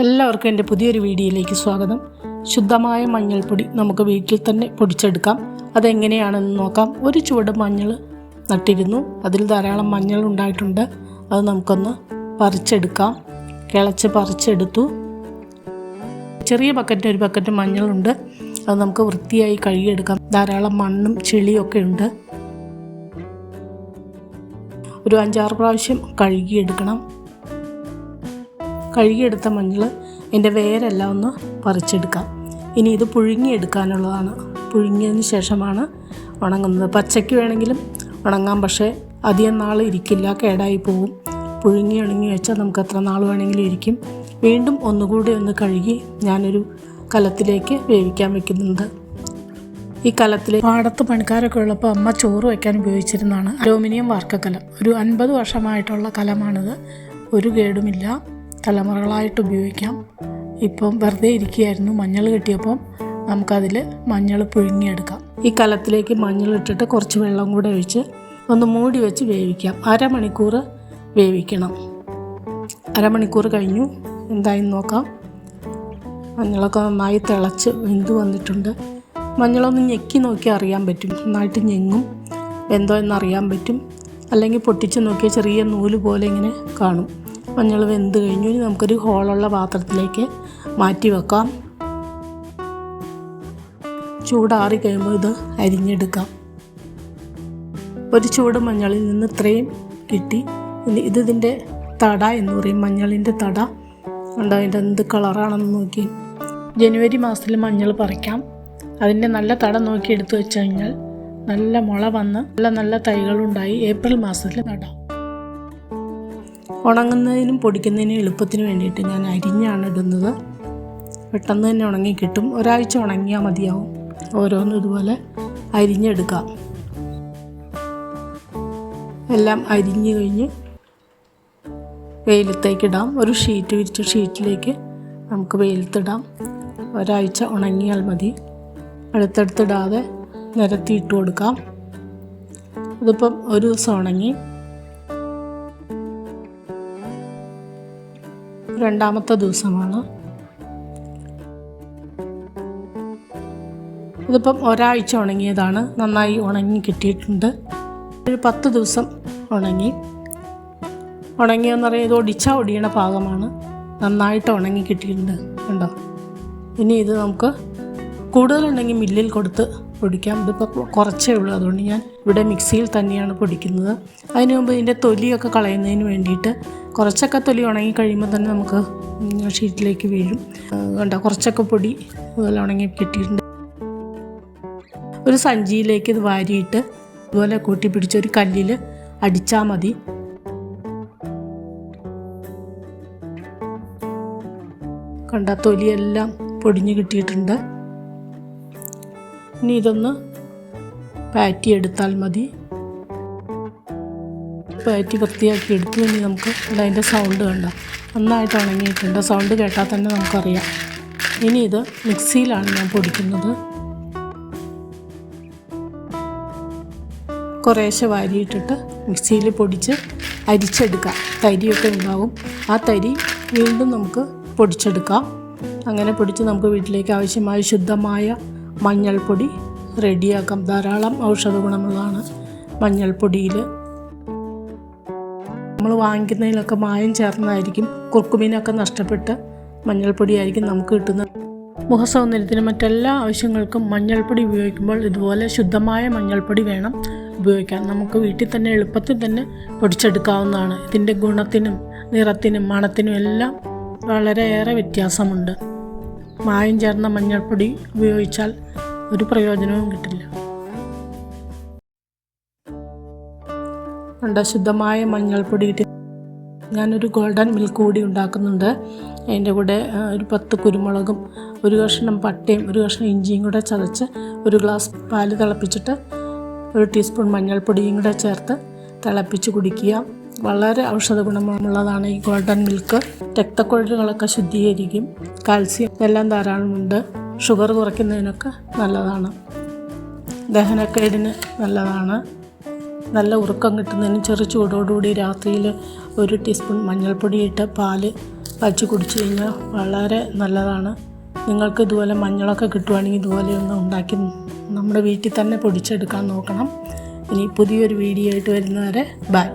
എല്ലാവർക്കും എൻ്റെ പുതിയൊരു വീഡിയോയിലേക്ക് സ്വാഗതം. ശുദ്ധമായ മഞ്ഞൾപ്പൊടി നമുക്ക് വീട്ടിൽ തന്നെ പൊടിച്ചെടുക്കാം. അതെങ്ങനെയാണെന്ന് നോക്കാം. ഒരു ചുവട് മഞ്ഞൾ നട്ടിരുന്നു, അതിൽ ധാരാളം മഞ്ഞൾ ഉണ്ടായിട്ടുണ്ട്. അത് നമുക്കൊന്ന് പറിച്ചെടുക്കാം. കിളച്ച് പറിച്ചെടുത്തു. ചെറിയ ബക്കറ്റ് ഒരു ബക്കറ്റ് മഞ്ഞളുണ്ട്. അത് നമുക്ക് വൃത്തിയായി കഴുകിയെടുക്കാം. ധാരാളം മണ്ണും ചെളിയൊക്കെ ഉണ്ട്. ഒരു 5-6 പ്രാവശ്യം കഴുകിയെടുക്കണം. കഴുകിയെടുത്ത മഞ്ഞൾ അതിൻ്റെ വേരെല്ലാം ഒന്ന് പറിച്ചെടുക്കാം. ഇനി ഇത് പുഴുങ്ങിയെടുക്കാനുള്ളതാണ്. പുഴുങ്ങിയതിന് ശേഷമാണ് ഉണങ്ങുന്നത്. പച്ചയ്ക്ക് വേണമെങ്കിലും ഉണങ്ങാം, പക്ഷേ അധികം നാൾ ഇരിക്കില്ല, കേടായി പോകും. ഉണങ്ങി വെച്ചാൽ നമുക്ക് എത്ര നാൾ വേണമെങ്കിലും ഇരിക്കും. വീണ്ടും ഒന്നുകൂടി ഒന്ന് കഴുകി ഞാനൊരു കലത്തിലേക്ക് വേവിക്കാൻ വെക്കുന്നുണ്ട്. ഈ കലത്തിൽ പാടത്ത് പണിക്കാരൊക്കെ ഉള്ളപ്പോൾ അമ്മ ചോറ് വയ്ക്കാൻ ഉപയോഗിച്ചിരുന്നതാണ് അലൂമിനിയം വാർക്കക്കലം. ഒരു 50 വർഷമായിട്ടുള്ള കലമാണിത്. ഒരു കേടുമില്ല, തലമുറകളായിട്ട് ഉപയോഗിക്കാം. ഇപ്പം വെറുതെ ഇരിക്കുകയായിരുന്നു, മഞ്ഞൾ കിട്ടിയപ്പം നമുക്കതിൽ മഞ്ഞൾ പുഴുങ്ങിയെടുക്കാം. ഈ കലത്തിലേക്ക് മഞ്ഞൾ ഇട്ടിട്ട് കുറച്ച് വെള്ളം കൂടെ ഒഴിച്ച് ഒന്ന് മൂടി വെച്ച് വേവിക്കാം. 1/2 മണിക്കൂർ വേവിക്കണം. 1/2 മണിക്കൂർ കഴിഞ്ഞു. എന്തായെന്ന് നോക്കാം. മഞ്ഞളൊക്കെ നന്നായി തിളച്ച് വെന്ത് വന്നിട്ടുണ്ട്. മഞ്ഞളൊന്ന് ഞെക്കി നോക്കി അറിയാൻ പറ്റും. നന്നായിട്ട് ഞെങ്ങും, വെന്തോ എന്നറിയാൻ പറ്റും. അല്ലെങ്കിൽ പൊട്ടിച്ച് നോക്കിയാൽ ചെറിയ നൂല് പോലെ ഇങ്ങനെ കാണും. മഞ്ഞൾ വെന്ത് കഴിഞ്ഞു. ഇനി നമുക്കൊരു ഹോളുള്ള പാത്രത്തിലേക്ക് മാറ്റി വെക്കാം. ചൂടാറി കഴിയുമ്പോൾ ഇത് അരിഞ്ഞെടുക്കാം. ഒരു ചൂട് മഞ്ഞളിൽ നിന്ന് ഇത്രയും കിട്ടി. ഇതിൻ്റെ തട എന്ന് പറയും, മഞ്ഞളിൻ്റെ തട. ഉണ്ടോ അതിൻ്റെ എന്ത് കളറാണെന്ന് നോക്കി. ജനുവരി മാസത്തിൽ മഞ്ഞൾ പറിക്കാം. അതിൻ്റെ നല്ല തട നോക്കി എടുത്തു വെച്ച് കഴിഞ്ഞാൽ നല്ല മുള വന്ന് നല്ല തൈകളുണ്ടായി ഏപ്രിൽ മാസത്തിൽ നടാം. ഉണങ്ങുന്നതിനും പൊടിക്കുന്നതിനും എളുപ്പത്തിന് വേണ്ടിയിട്ട് ഞാൻ അരിഞ്ഞാണ് ഇടുന്നത്. പെട്ടെന്ന് തന്നെ ഉണങ്ങി കിട്ടും. ഒരാഴ്ച ഉണങ്ങിയാൽ മതിയാവും. ഓരോന്നും ഇതുപോലെ അരിഞ്ഞെടുക്കാം. എല്ലാം അരിഞ്ഞു കഴിഞ്ഞ് വെയിലത്തേക്കിടാം. ഒരു ഷീറ്റ് വിരിച്ച ഷീറ്റിലേക്ക് നമുക്ക് വെയിലത്തിടാം. ഒരാഴ്ച ഉണങ്ങിയാൽ മതി. അടുത്തടുത്തിടാതെ നിരത്തിയിട്ട് കൊടുക്കാം. ഇതിപ്പം ഒരു ദിവസം ഉണങ്ങി. രണ്ടാമത്തെ ദിവസമാണ്. ഇതിപ്പം ഒരാഴ്ച ഉണങ്ങിയതാണ്. നന്നായി ഉണങ്ങി കിട്ടിയിട്ടുണ്ട്. ഒരു 10 ദിവസം ഉണങ്ങി. ഉണങ്ങിയെന്ന് പറയുന്നത് ഇത് ഒടിയണ ഭാഗമാണ്. നന്നായിട്ട് ഉണങ്ങി കിട്ടിയിട്ടുണ്ട്. കണ്ടോ? ഇനി ഇത് നമുക്ക് കൂടുതലുണ്ടെങ്കിൽ മില്ലിൽ കൊടുത്ത് പൊടിക്കാം. ഇതിപ്പോൾ കുറച്ചേ ഉള്ളൂ, അതുകൊണ്ട് ഞാൻ ഇവിടെ മിക്സിയിൽ തന്നെയാണ് പൊടിക്കുന്നത്. അതിന് മുമ്പ് ഇതിൻ്റെ തൊലിയൊക്കെ കളയുന്നതിന് വേണ്ടിയിട്ട് കുറച്ചൊക്കെ തൊലി ഉണങ്ങി കഴിയുമ്പോൾ തന്നെ നമുക്ക് ഷീറ്റിലേക്ക് വീഴും. കണ്ടോ? കുറച്ചൊക്കെ പൊടി അതുപോലെ ഉണങ്ങി കിട്ടിയിട്ടുണ്ട്. ഒരു സഞ്ചിയിലേക്ക് ഇത് വാരിയിട്ട് ഇതുപോലെ കൂട്ടി പിടിച്ചൊരു കല്ലിൽ അടിച്ചാൽ മതി. കണ്ട തൊലിയെല്ലാം പൊടിഞ്ഞ് കിട്ടിയിട്ടുണ്ട്. ഇനി ഇതൊന്ന് പാറ്റിയെടുത്താൽ മതി. പാറ്റി വൃത്തിയാക്കി എടുത്തു. ഇനി നമുക്ക് അതിൻ്റെ സൗണ്ട് കണ്ട നന്നായിട്ട് ഉണങ്ങിയിട്ടുണ്ട്. സൗണ്ട് കേട്ടാൽ തന്നെ നമുക്കറിയാം. ഇനി ഇത് മിക്സിയിലാണ് ഞാൻ പൊടിക്കുന്നത്. കുറേശ്ശെ വാരിയിട്ടിട്ട് മിക്സിയിൽ പൊടിച്ച് അരിച്ചെടുക്കാം. തരിയൊക്കെ ഉണ്ടാവും. ആ തരി വീണ്ടും നമുക്ക് പൊടിച്ചെടുക്കാം. അങ്ങനെ പൊടിച്ച് നമുക്ക് വീട്ടിലേക്ക് ആവശ്യമായ ശുദ്ധമായ മഞ്ഞൾപ്പൊടി റെഡിയാക്കാം. ധാരാളം ഔഷധ ഗുണമുള്ളതാണ് മഞ്ഞൾപ്പൊടിയിൽ. നമ്മൾ വാങ്ങിക്കുന്നതിലൊക്കെ മായം ചേർന്നതായിരിക്കും. കുർക്കുമീനൊക്കെ നഷ്ടപ്പെട്ട് മഞ്ഞൾപ്പൊടിയായിരിക്കും നമുക്ക് കിട്ടുന്നത്. മുഖസൗന്ദര്യത്തിന് മറ്റെല്ലാ ആവശ്യങ്ങൾക്കും മഞ്ഞൾപ്പൊടി ഉപയോഗിക്കുമ്പോൾ ഇതുപോലെ ശുദ്ധമായ മഞ്ഞൾപ്പൊടി വേണം ഉപയോഗിക്കാൻ. നമുക്ക് വീട്ടിൽ തന്നെ എളുപ്പത്തിൽ തന്നെ പൊടിച്ചെടുക്കാവുന്നതാണ്. ഇതിൻ്റെ ഗുണത്തിനും നിറത്തിനും മണത്തിനും എല്ലാം വളരെയേറെ വ്യത്യാസമുണ്ട്. മായം ചേർന്ന മഞ്ഞൾപ്പൊടി ഉപയോഗിച്ചാൽ ഒരു പ്രയോജനവും കിട്ടില്ല. ശുദ്ധമായ മഞ്ഞൾപ്പൊടി കിട്ടി. ഞാനൊരു ഗോൾഡൻ മിൽക്ക് കൂടി ഉണ്ടാക്കുന്നുണ്ട്. അതിൻ്റെ കൂടെ ഒരു 10 കുരുമുളകും ഒരു കഷ്ണം പട്ടയും ഒരു കഷ്ണം ഇഞ്ചിയും കൂടെ ചതച്ച് ഒരു ഗ്ലാസ് പാല് തിളപ്പിച്ചിട്ട് 1 ടീസ്പൂൺ മഞ്ഞൾപ്പൊടിയും കൂടെ ചേർത്ത് തിളപ്പിച്ച് കുടിക്കുക. വളരെ ഔഷധ ഗുണമുള്ളതാണ് ഈ ഗോൾഡൻ മിൽക്ക്. രക്തക്കുഴലുകളൊക്കെ ശുദ്ധീകരിക്കും. കാൽസ്യം എല്ലാം ധാരാളമുണ്ട്. ഷുഗർ കുറയ്ക്കുന്നതിനൊക്കെ നല്ലതാണ്. ദഹനക്കേടിന് നല്ലതാണ്. നല്ല ഉറക്കം കിട്ടുന്നതിന് ചെറു ചൂടോടുകൂടി രാത്രിയിൽ 1 ടീസ്പൂൺ മഞ്ഞൾപ്പൊടി ഇട്ട് പാല് വച്ച് കുടിച്ചു കഴിഞ്ഞാൽ വളരെ നല്ലതാണ്. നിങ്ങൾക്ക് ഇതുപോലെ മഞ്ഞളൊക്കെ കിട്ടുവാണെങ്കിൽ ഇതുപോലെ ഒന്ന് ഉണ്ടാക്കി നമ്മുടെ വീട്ടിൽ തന്നെ പൊടിച്ചെടുക്കാൻ നോക്കണം. ഇനി പുതിയൊരു വീഡിയോ ആയിട്ട് വരുന്നവരെ ബൈ.